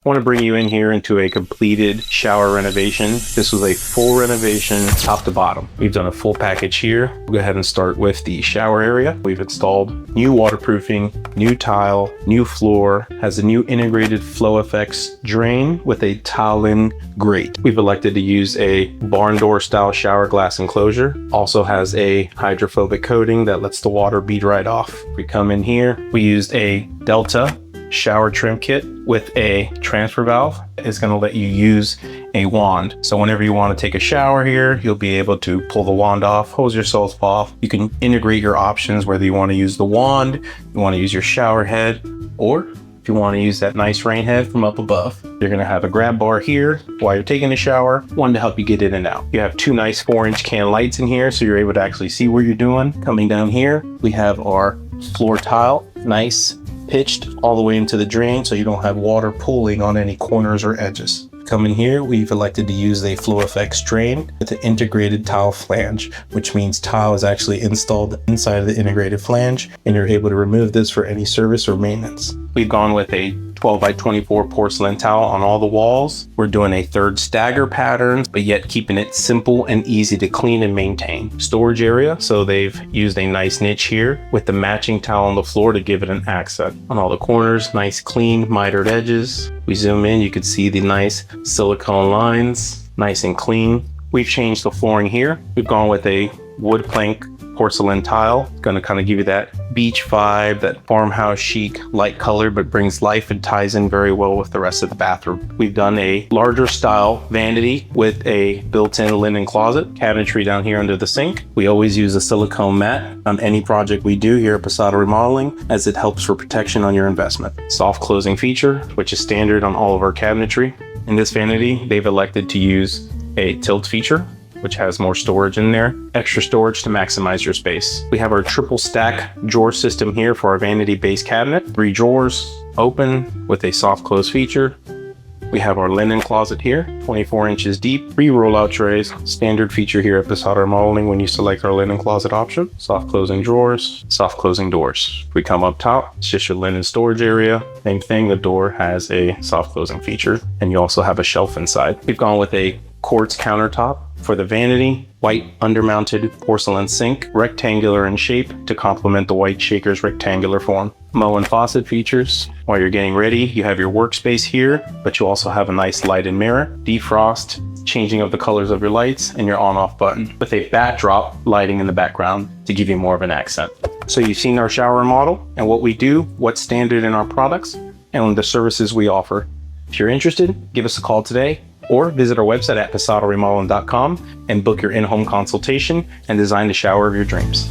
I want to bring you in here into a completed shower renovation. This was a full renovation top to bottom. We've done a full package here. We'll go ahead and start with the shower area. We've installed new waterproofing, new tile, new floor, has a new integrated flow effects drain with a tile-in grate. We've elected to use a barn door style shower glass enclosure. Also has a hydrophobic coating that lets the water bead right off. We come in here, we used a Delta shower trim kit with a transfer valve. It's going to let you use a wand. So whenever you want to take a shower here, you'll be able to pull the wand off, hose yourself off. You can integrate your options, whether you want to use the wand, you want to use your shower head, or if you want to use that nice rain head from up above. You're going to have a grab bar here while you're taking a shower, one to help you get in and out. You have two nice 4-inch can lights in here, so you're able to actually see what you're doing. Coming down here, we have our floor tile, nice pitched all the way into the drain so you don't have water pooling on any corners or edges. Come in here, we've elected to use a flow effects drain with an integrated tile flange, which means tile is actually installed inside of the integrated flange and you're able to remove this for any service or maintenance. We've gone with a 12 by 24 porcelain tile on all the walls. We're doing a third stagger pattern, but yet keeping it simple and easy to clean and maintain. Storage area, so they've used a nice niche here with the matching tile on the floor to give it an accent. On all the corners, nice clean mitered edges. We zoom in, you can see the nice silicone lines, nice and clean. We've changed the flooring here. We've gone with a wood plank porcelain tile. It's going to kind of give you that beach vibe, that farmhouse chic light color, but brings life and ties in very well with the rest of the bathroom. We've done a larger style vanity with a built-in linen closet, cabinetry down here under the sink. We always use a silicone mat on any project we do here at Posada Remodeling, as it helps for protection on your investment. Soft closing feature, which is standard on all of our cabinetry. In this vanity, they've elected to use a tilt feature, which has more storage in there, extra storage to maximize your space. We have our triple stack drawer system here for our vanity base cabinet. 3 drawers open with a soft close feature. We have our linen closet here, 24 inches deep, 3 rollout trays, standard feature here at Posada Remodeling when you select our linen closet option. Soft closing drawers, soft closing doors. If we come up top, it's just your linen storage area. Same thing, the door has a soft closing feature, and you also have a shelf inside. We've gone with a quartz countertop for the vanity, white undermounted porcelain sink, rectangular in shape to complement the white shaker's rectangular form. Moen faucet features. While you're getting ready, you have your workspace here, but you also have a nice light and mirror, defrost, changing of the colors of your lights, and your on-off button with a backdrop lighting in the background to give you more of an accent. So you've seen our shower model and what we do, what's standard in our products, and the services we offer. If you're interested, give us a call today, or visit our website at posadaremodeling.com and book your in-home consultation and design the shower of your dreams.